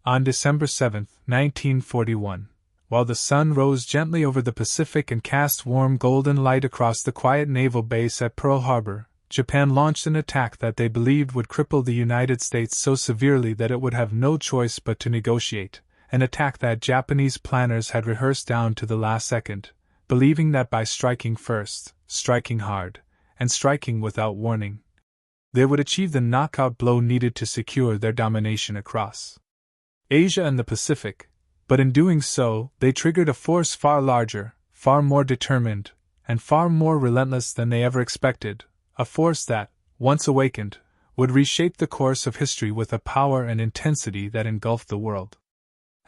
On December 7, 1941, while the sun rose gently over the Pacific and cast warm golden light across the quiet naval base at Pearl Harbor, Japan launched an attack that they believed would cripple the United States so severely that it would have no choice but to negotiate, an attack that Japanese planners had rehearsed down to the last second, believing that by striking first, striking hard, and striking without warning, they would achieve the knockout blow needed to secure their domination across Asia and the Pacific, but in doing so, they triggered a force far larger, far more determined, and far more relentless than they ever expected, a force that, once awakened, would reshape the course of history with a power and intensity that engulfed the world.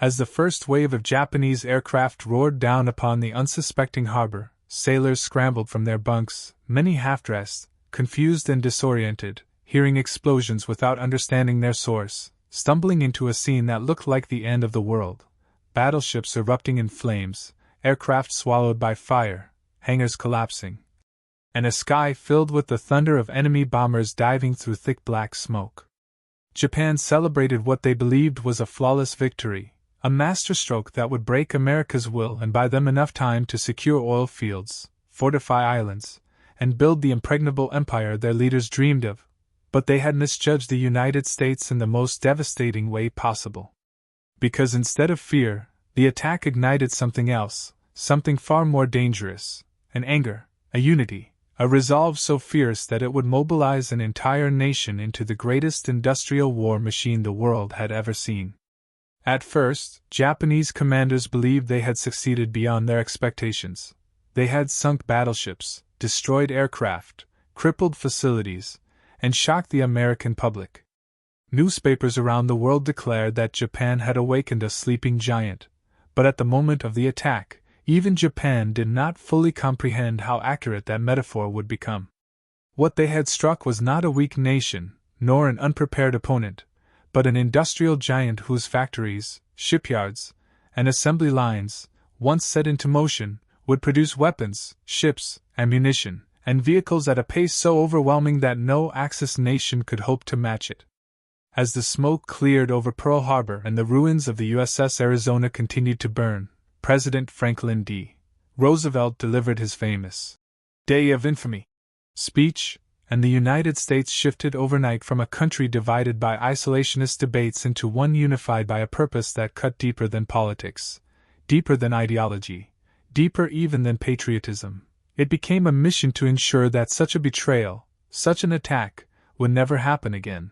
As the first wave of Japanese aircraft roared down upon the unsuspecting harbor, sailors scrambled from their bunks, many half-dressed, confused and disoriented, hearing explosions without understanding their source, stumbling into a scene that looked like the end of the world. Battleships erupting in flames, aircraft swallowed by fire, hangars collapsing, and a sky filled with the thunder of enemy bombers diving through thick black smoke. Japan celebrated what they believed was a flawless victory, a masterstroke that would break America's will and buy them enough time to secure oil fields, fortify islands, and build the impregnable empire their leaders dreamed of. But they had misjudged the United States in the most devastating way possible. Because instead of fear, the attack ignited something else, something far more dangerous, an anger, a unity, a resolve so fierce that it would mobilize an entire nation into the greatest industrial war machine the world had ever seen. At first, Japanese commanders believed they had succeeded beyond their expectations. They had sunk battleships, destroyed aircraft, crippled facilities, and shocked the American public. Newspapers around the world declared that Japan had awakened a sleeping giant, but at the moment of the attack, even Japan did not fully comprehend how accurate that metaphor would become. What they had struck was not a weak nation, nor an unprepared opponent, but an industrial giant whose factories, shipyards, and assembly lines, once set into motion, would produce weapons, ships, ammunition, and vehicles at a pace so overwhelming that no Axis nation could hope to match it. As the smoke cleared over Pearl Harbor and the ruins of the USS Arizona continued to burn, President Franklin D. Roosevelt delivered his famous Day of Infamy speech, and the United States shifted overnight from a country divided by isolationist debates into one unified by a purpose that cut deeper than politics, deeper than ideology, deeper even than patriotism. It became a mission to ensure that such a betrayal, such an attack, would never happen again.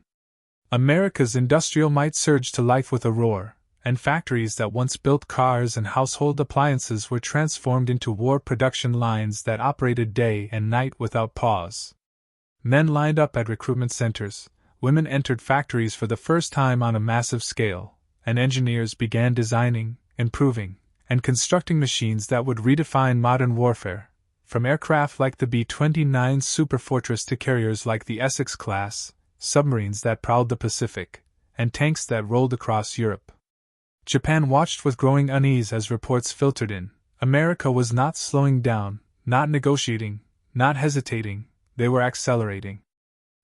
America's industrial might surged to life with a roar, and factories that once built cars and household appliances were transformed into war production lines that operated day and night without pause. Men lined up at recruitment centers, women entered factories for the first time on a massive scale, and engineers began designing, improving, and constructing machines that would redefine modern warfare, from aircraft like the B-29 Superfortress to carriers like the Essex class, submarines that prowled the Pacific, and tanks that rolled across Europe. Japan watched with growing unease as reports filtered in. America was not slowing down, not negotiating, not hesitating, they were accelerating.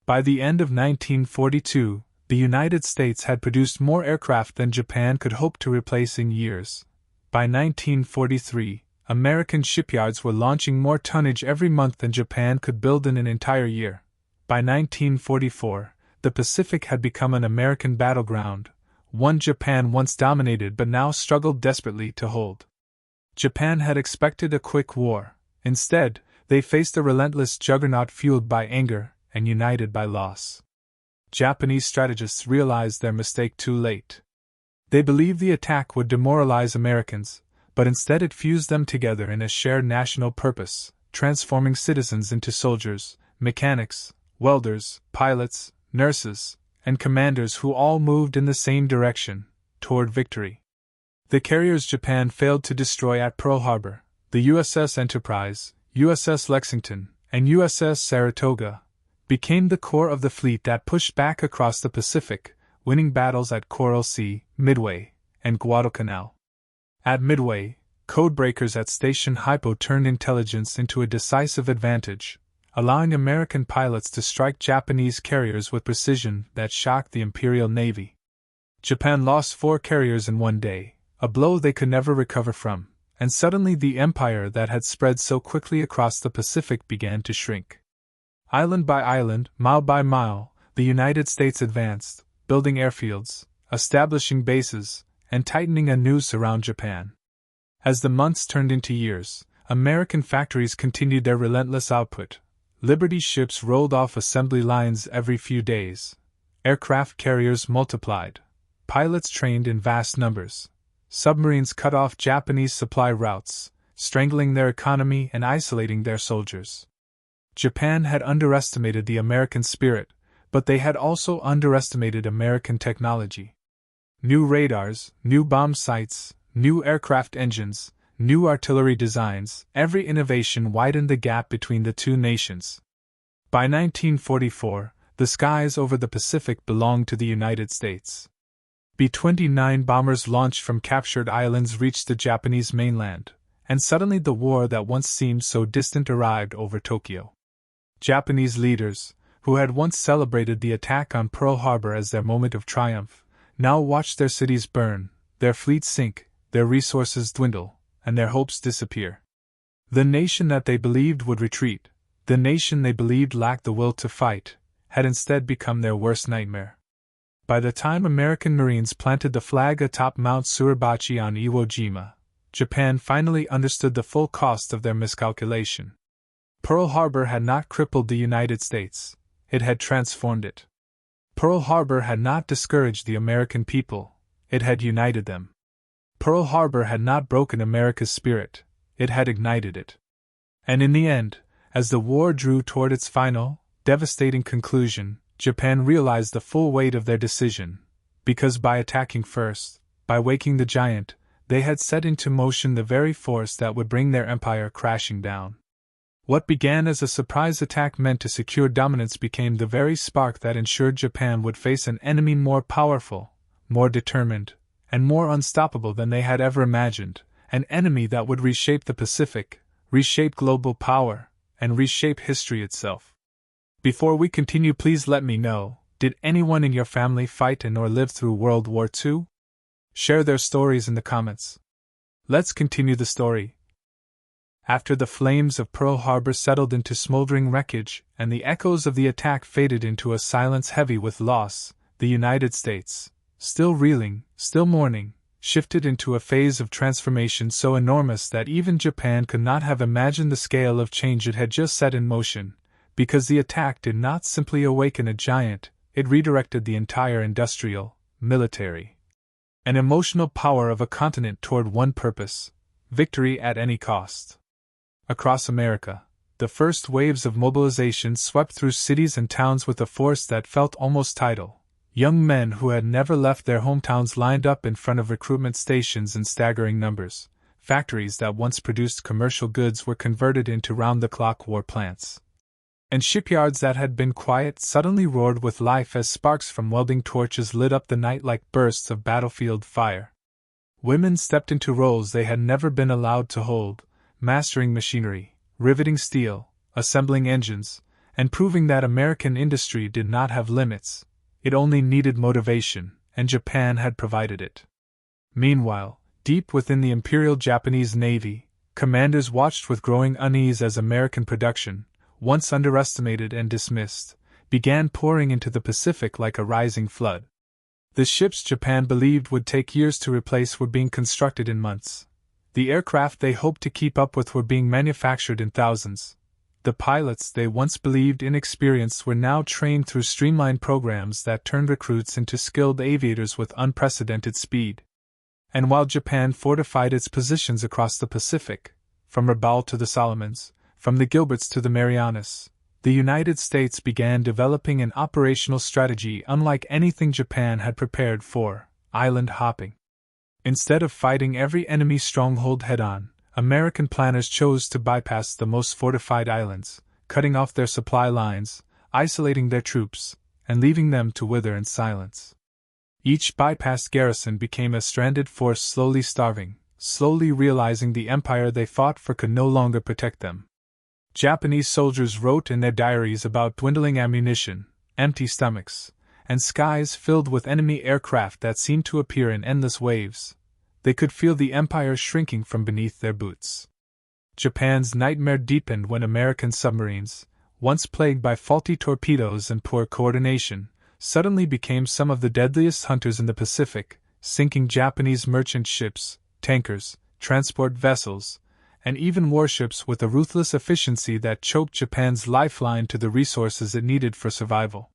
By the end of 1942, the United States had produced more aircraft than Japan could hope to replace in years. By 1943, American shipyards were launching more tonnage every month than Japan could build in an entire year. By 1944, the Pacific had become an American battleground, one Japan once dominated but now struggled desperately to hold. Japan had expected a quick war. Instead, they faced a relentless juggernaut fueled by anger and united by loss. Japanese strategists realized their mistake too late. They believed the attack would demoralize Americans, but instead it fused them together in a shared national purpose, transforming citizens into soldiers, mechanics, welders, pilots, nurses, and commanders who all moved in the same direction, toward victory. The carriers Japan failed to destroy at Pearl Harbor, the USS Enterprise, USS Lexington, and USS Saratoga, became the core of the fleet that pushed back across the Pacific, winning battles at Coral Sea, Midway, and Guadalcanal. At Midway, codebreakers at Station Hypo turned intelligence into a decisive advantage, allowing American pilots to strike Japanese carriers with precision that shocked the Imperial Navy. Japan lost 4 carriers in one day, a blow they could never recover from, and suddenly the empire that had spread so quickly across the Pacific began to shrink. Island by island, mile by mile, the United States advanced, building airfields, establishing bases, and tightening a noose around Japan. As the months turned into years, American factories continued their relentless output. Liberty ships rolled off assembly lines every few days. Aircraft carriers multiplied. Pilots trained in vast numbers. Submarines cut off Japanese supply routes, strangling their economy and isolating their soldiers. Japan had underestimated the American spirit, but they had also underestimated American technology. New radars, new bomb sights, new aircraft engines, new artillery designs, every innovation widened the gap between the two nations. By 1944, the skies over the Pacific belonged to the United States. B-29 bombers launched from captured islands reached the Japanese mainland, and suddenly the war that once seemed so distant arrived over Tokyo. Japanese leaders, who had once celebrated the attack on Pearl Harbor as their moment of triumph, now watched their cities burn, their fleets sink, their resources dwindle, and their hopes disappear. The nation that they believed would retreat, the nation they believed lacked the will to fight, had instead become their worst nightmare. By the time American Marines planted the flag atop Mount Suribachi on Iwo Jima, Japan finally understood the full cost of their miscalculation. Pearl Harbor had not crippled the United States, it had transformed it. Pearl Harbor had not discouraged the American people, it had united them. Pearl Harbor had not broken America's spirit, it had ignited it. And in the end, as the war drew toward its final, devastating conclusion, Japan realized the full weight of their decision, because by attacking first, by waking the giant, they had set into motion the very force that would bring their empire crashing down. What began as a surprise attack meant to secure dominance became the very spark that ensured Japan would face an enemy more powerful, more determined, and more unstoppable than they had ever imagined, an enemy that would reshape the Pacific, reshape global power, and reshape history itself. Before we continue, please let me know, did anyone in your family fight in or live through World War II? Share their stories in the comments. Let's continue the story. After the flames of Pearl Harbor settled into smoldering wreckage and the echoes of the attack faded into a silence heavy with loss, the United States, still reeling, still mourning, shifted into a phase of transformation so enormous that even Japan could not have imagined the scale of change it had just set in motion, because the attack did not simply awaken a giant, it redirected the entire industrial, military, and emotional power of a continent toward one purpose: victory at any cost. Across America, the first waves of mobilization swept through cities and towns with a force that felt almost tidal. Young men who had never left their hometowns lined up in front of recruitment stations in staggering numbers. Factories that once produced commercial goods were converted into round-the-clock war plants. And shipyards that had been quiet suddenly roared with life as sparks from welding torches lit up the night like bursts of battlefield fire. Women stepped into roles they had never been allowed to hold, mastering machinery, riveting steel, assembling engines, and proving that American industry did not have limits. It only needed motivation, and Japan had provided it. Meanwhile, deep within the Imperial Japanese Navy, commanders watched with growing unease as American production, once underestimated and dismissed, began pouring into the Pacific like a rising flood. The ships Japan believed would take years to replace were being constructed in months. The aircraft they hoped to keep up with were being manufactured in thousands. The pilots they once believed inexperienced were now trained through streamlined programs that turned recruits into skilled aviators with unprecedented speed. And while Japan fortified its positions across the Pacific, from Rabaul to the Solomons, from the Gilberts to the Marianas, the United States began developing an operational strategy unlike anything Japan had prepared for: island hopping. Instead of fighting every enemy stronghold head-on, American planners chose to bypass the most fortified islands, cutting off their supply lines, isolating their troops, and leaving them to wither in silence. Each bypassed garrison became a stranded force slowly starving, slowly realizing the empire they fought for could no longer protect them. Japanese soldiers wrote in their diaries about dwindling ammunition, empty stomachs, and skies filled with enemy aircraft that seemed to appear in endless waves. They could feel the empire shrinking from beneath their boots. Japan's nightmare deepened when American submarines, once plagued by faulty torpedoes and poor coordination, suddenly became some of the deadliest hunters in the Pacific, sinking Japanese merchant ships, tankers, transport vessels, and even warships with a ruthless efficiency that choked Japan's lifeline to the resources it needed for survival.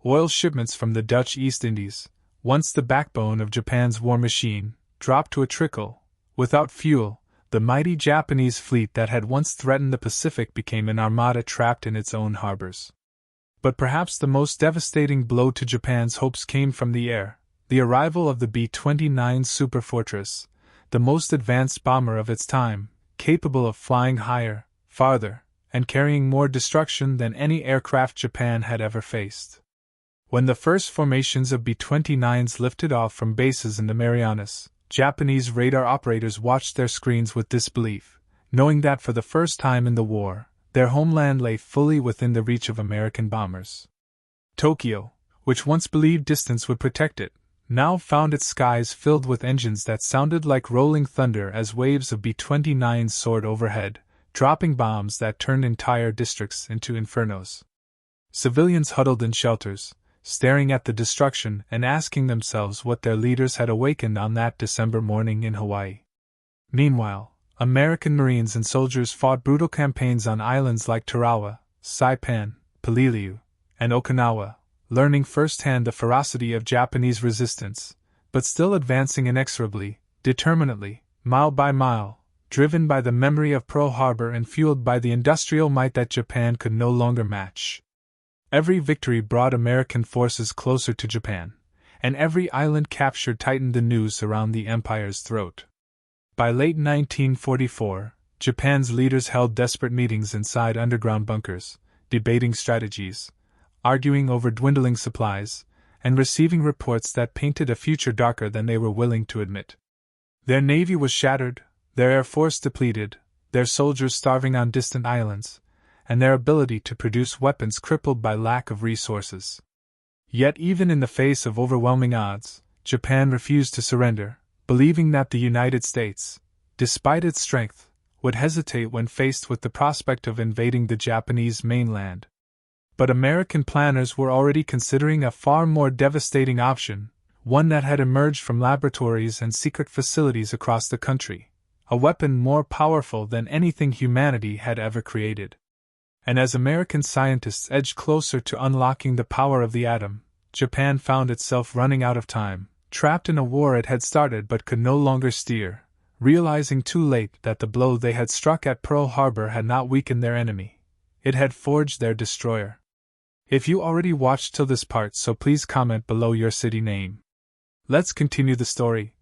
Oil shipments from the Dutch East Indies, once the backbone of Japan's war machine, dropped to a trickle. Without fuel, the mighty Japanese fleet that had once threatened the Pacific became an armada trapped in its own harbors. But perhaps the most devastating blow to Japan's hopes came from the air, the arrival of the B-29 Superfortress, the most advanced bomber of its time, capable of flying higher, farther, and carrying more destruction than any aircraft Japan had ever faced. When the first formations of B-29s lifted off from bases in the Marianas, Japanese radar operators watched their screens with disbelief, knowing that for the first time in the war, their homeland lay fully within the reach of American bombers. Tokyo, which once believed distance would protect it, now found its skies filled with engines that sounded like rolling thunder as waves of B-29s soared overhead, dropping bombs that turned entire districts into infernos. Civilians huddled in shelters, staring at the destruction and asking themselves what their leaders had awakened on that December morning in Hawaii. Meanwhile, American Marines and soldiers fought brutal campaigns on islands like Tarawa, Saipan, Peleliu, and Okinawa, learning firsthand the ferocity of Japanese resistance, but still advancing inexorably, determinedly, mile by mile, driven by the memory of Pearl Harbor and fueled by the industrial might that Japan could no longer match. Every victory brought American forces closer to Japan, and every island captured tightened the noose around the empire's throat. By late 1944, Japan's leaders held desperate meetings inside underground bunkers, debating strategies, arguing over dwindling supplies, and receiving reports that painted a future darker than they were willing to admit. Their navy was shattered, their air force depleted, their soldiers starving on distant islands, and their ability to produce weapons crippled by lack of resources. Yet even in the face of overwhelming odds, Japan refused to surrender, believing that the United States, despite its strength, would hesitate when faced with the prospect of invading the Japanese mainland. But American planners were already considering a far more devastating option, one that had emerged from laboratories and secret facilities across the country, a weapon more powerful than anything humanity had ever created. And as American scientists edged closer to unlocking the power of the atom, Japan found itself running out of time, trapped in a war it had started but could no longer steer, realizing too late that the blow they had struck at Pearl Harbor had not weakened their enemy. It had forged their destroyer. If you already watched till this part, so please comment below your city name. Let's continue the story.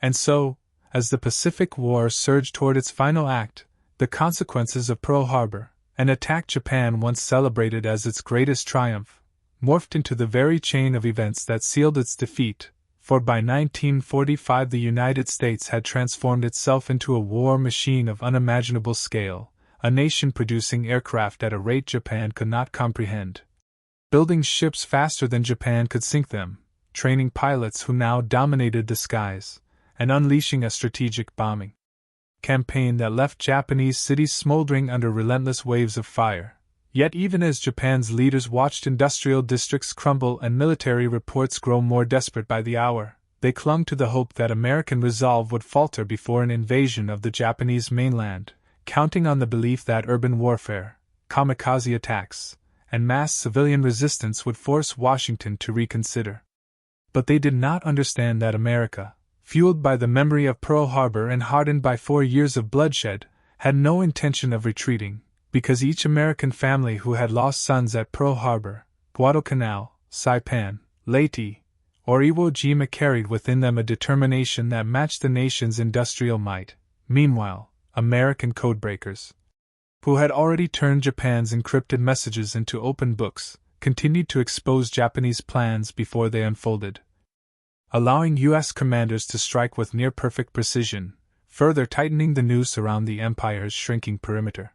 And so, as the Pacific War surged toward its final act, the consequences of Pearl Harbor, an attack Japan once celebrated as its greatest triumph, morphed into the very chain of events that sealed its defeat, for by 1945 the United States had transformed itself into a war machine of unimaginable scale, a nation producing aircraft at a rate Japan could not comprehend, building ships faster than Japan could sink them, training pilots who now dominated the skies, and unleashing a strategic bombing campaign that left Japanese cities smoldering under relentless waves of fire. Yet even as Japan's leaders watched industrial districts crumble and military reports grow more desperate by the hour, they clung to the hope that American resolve would falter before an invasion of the Japanese mainland, counting on the belief that urban warfare, kamikaze attacks, and mass civilian resistance would force Washington to reconsider. But they did not understand that America, fueled by the memory of Pearl Harbor and hardened by 4 years of bloodshed, had no intention of retreating, because each American family who had lost sons at Pearl Harbor, Guadalcanal, Saipan, Leyte, or Iwo Jima carried within them a determination that matched the nation's industrial might. Meanwhile, American codebreakers, who had already turned Japan's encrypted messages into open books, continued to expose Japanese plans before they unfolded, allowing U.S. commanders to strike with near-perfect precision, further tightening the noose around the empire's shrinking perimeter.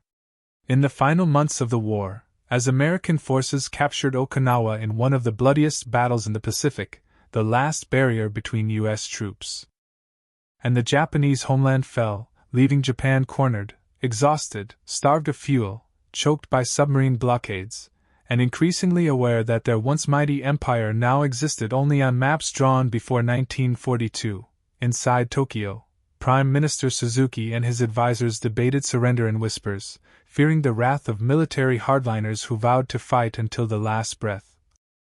In the final months of the war, as American forces captured Okinawa in one of the bloodiest battles in the Pacific, the last barrier between U.S. troops. And the Japanese homeland fell, leaving Japan cornered, exhausted, starved of fuel, choked by submarine blockades, and increasingly aware that their once mighty empire now existed only on maps drawn before 1942. Inside Tokyo, Prime Minister Suzuki and his advisors debated surrender in whispers, fearing the wrath of military hardliners who vowed to fight until the last breath.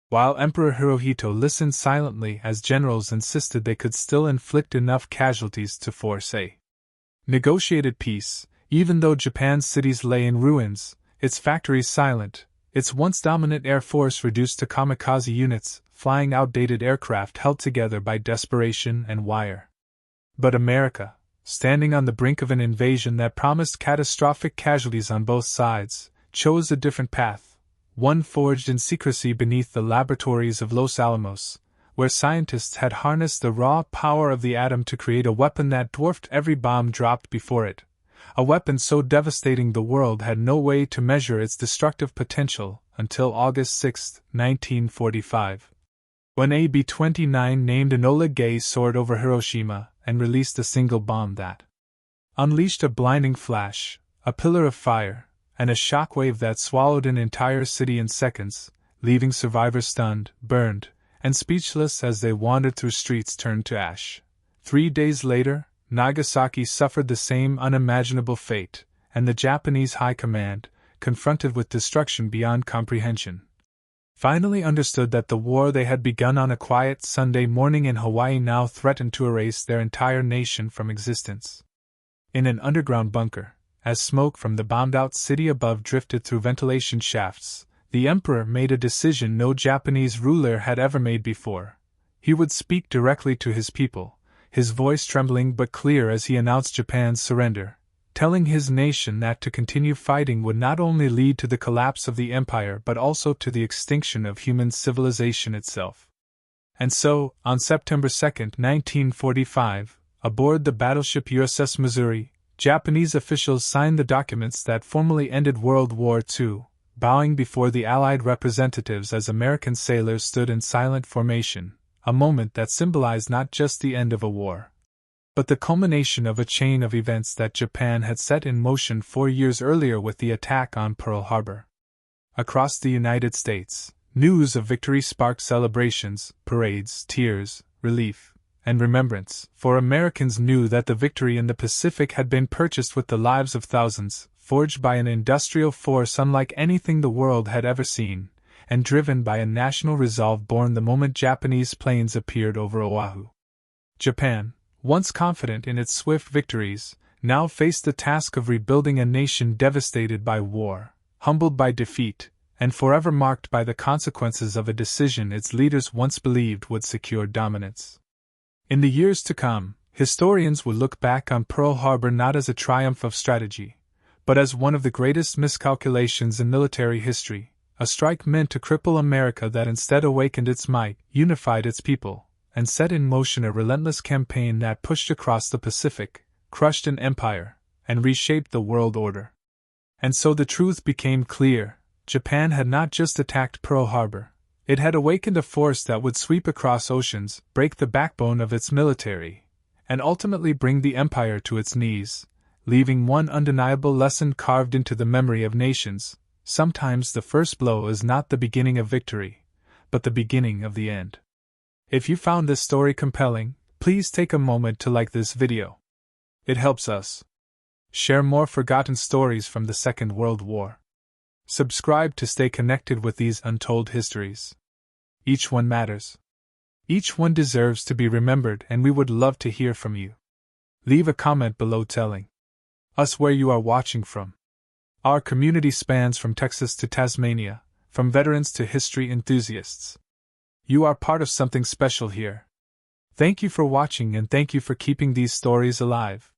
While Emperor Hirohito listened silently as generals insisted they could still inflict enough casualties to force a negotiated peace, even though Japan's cities lay in ruins, its factories silent, its once dominant air force reduced to kamikaze units, flying outdated aircraft held together by desperation and wire. But America, standing on the brink of an invasion that promised catastrophic casualties on both sides, chose a different path, one forged in secrecy beneath the laboratories of Los Alamos, where scientists had harnessed the raw power of the atom to create a weapon that dwarfed every bomb dropped before it, a weapon so devastating the world had no way to measure its destructive potential until August 6, 1945. When a B-29 named Enola Gay soared over Hiroshima and released a single bomb that unleashed a blinding flash, a pillar of fire, and a shockwave that swallowed an entire city in seconds, leaving survivors stunned, burned, and speechless as they wandered through streets turned to ash. 3 days later, Nagasaki suffered the same unimaginable fate, and the Japanese High Command, confronted with destruction beyond comprehension, finally understood that the war they had begun on a quiet Sunday morning in Hawaii now threatened to erase their entire nation from existence. In an underground bunker, as smoke from the bombed-out city above drifted through ventilation shafts, the emperor made a decision no Japanese ruler had ever made before. He would speak directly to his people, his voice trembling but clear as he announced Japan's surrender, telling his nation that to continue fighting would not only lead to the collapse of the empire but also to the extinction of human civilization itself. And so, on September 2, 1945, aboard the battleship USS Missouri, Japanese officials signed the documents that formally ended World War II, bowing before the Allied representatives as American sailors stood in silent formation, a moment that symbolized not just the end of a war, but the culmination of a chain of events that Japan had set in motion 4 years earlier with the attack on Pearl Harbor. Across the United States, news of victory sparked celebrations, parades, tears, relief, and remembrance, for Americans knew that the victory in the Pacific had been purchased with the lives of thousands, forged by an industrial force unlike anything the world had ever seen, and driven by a national resolve born the moment Japanese planes appeared over Oahu. Japan, once confident in its swift victories, now faced the task of rebuilding a nation devastated by war, humbled by defeat, and forever marked by the consequences of a decision its leaders once believed would secure dominance. In the years to come, historians would look back on Pearl Harbor not as a triumph of strategy, but as one of the greatest miscalculations in military history, a strike meant to cripple America that instead awakened its might, unified its people, and set in motion a relentless campaign that pushed across the Pacific, crushed an empire, and reshaped the world order. And so the truth became clear: Japan had not just attacked Pearl Harbor, it had awakened a force that would sweep across oceans, break the backbone of its military, and ultimately bring the empire to its knees, leaving one undeniable lesson carved into the memory of nations: sometimes the first blow is not the beginning of victory, but the beginning of the end. If you found this story compelling, please take a moment to like this video. It helps us share more forgotten stories from the Second World War. Subscribe to stay connected with these untold histories. Each one matters. Each one deserves to be remembered, and we would love to hear from you. Leave a comment below telling us where you are watching from. Our community spans from Texas to Tasmania, from veterans to history enthusiasts. You are part of something special here. Thank you for watching, and thank you for keeping these stories alive.